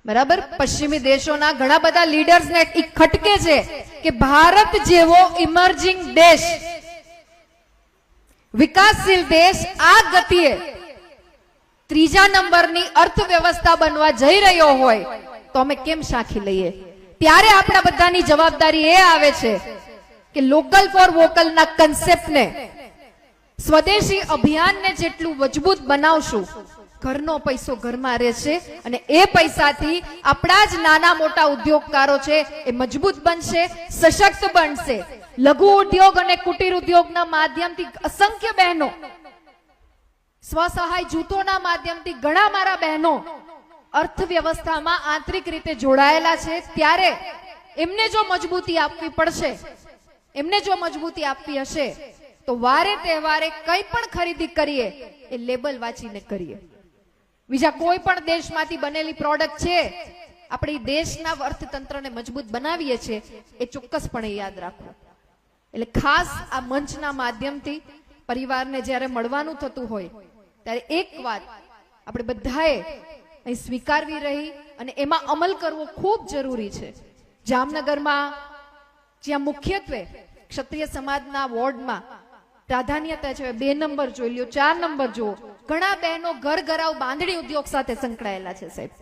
બરાબર, પશ્ચિમી દેશોના ઘણા બધા લીડર્સને ખટકે છે કે ભારત જેવો ઇમર્જિંગ દેશ, વિકાસશીલ દેશ આ ગતિએ ત્રીજા નંબરની અર્થવ્યવસ્થા બનવા જઈ રહ્યો હોય તો અમે કેમ સાખી લઈએ? ત્યારે આપણા બધાની જવાબદારી એ આવે છે કે લોકલ ફોર વોકલના કન્સેપ્ટને, સ્વદેશી અભિયાનને જેટલું મજબૂત બનાવશું, ઘરનો પૈસો ઘરમાં રહેશે અને એ પૈસાથી આપણા જ નાના મોટા ઉદ્યોગકારો છે એ મજબૂત બનશે, સશક્ત બનશે. લઘુ ઉદ્યોગ અને કુટીર ઉદ્યોગના માધ્યમથી અસંખ્ય બહેનો, સ્વસહાય જૂથોના માધ્યમથી ઘણા મારા બહેનો અર્થવ્યવસ્થામાં આંતરિક રીતે જોડાયેલા છે. ત્યારે એમને જો મજબૂતી આપવી પડશે, એમને જો મજબૂતી આપવી હશે તો વારે તહેવારે કંઈ પણ ખરીદી કરીએ એ લેબલ વાંચીને કરીએ. બીજા કોઈ પણ દેશમાંથી બનેલી પ્રોડક્ટ છે, આપણી દેશના અર્થતંત્રને મજબૂત બનાવીએ છીએ એ ચોક્કસપણે યાદ રાખવું. એટલે ખાસ આ મંચના માધ્યમથી પરિવારને જ્યારે મળવાનું થતું હોય ત્યારે એક વાત આપણે બધાએ અહીં સ્વીકારવી રહી અને એમાં અમલ કરવો ખૂબ જરૂરી છે. જામનગરમાં જ્યાં મુખ્યત્વે ક્ષત્રિય સમાજના વોર્ડમાં પ્રાધાન્યતા છે, 2 નંબર જોઈ લ્યો, 4 નંબર જુઓ, ઘણા બહેનો ઘર ઘરાવ બાંધણી ઉદ્યોગ સાથે સંકળાયેલા છે સાહેબ.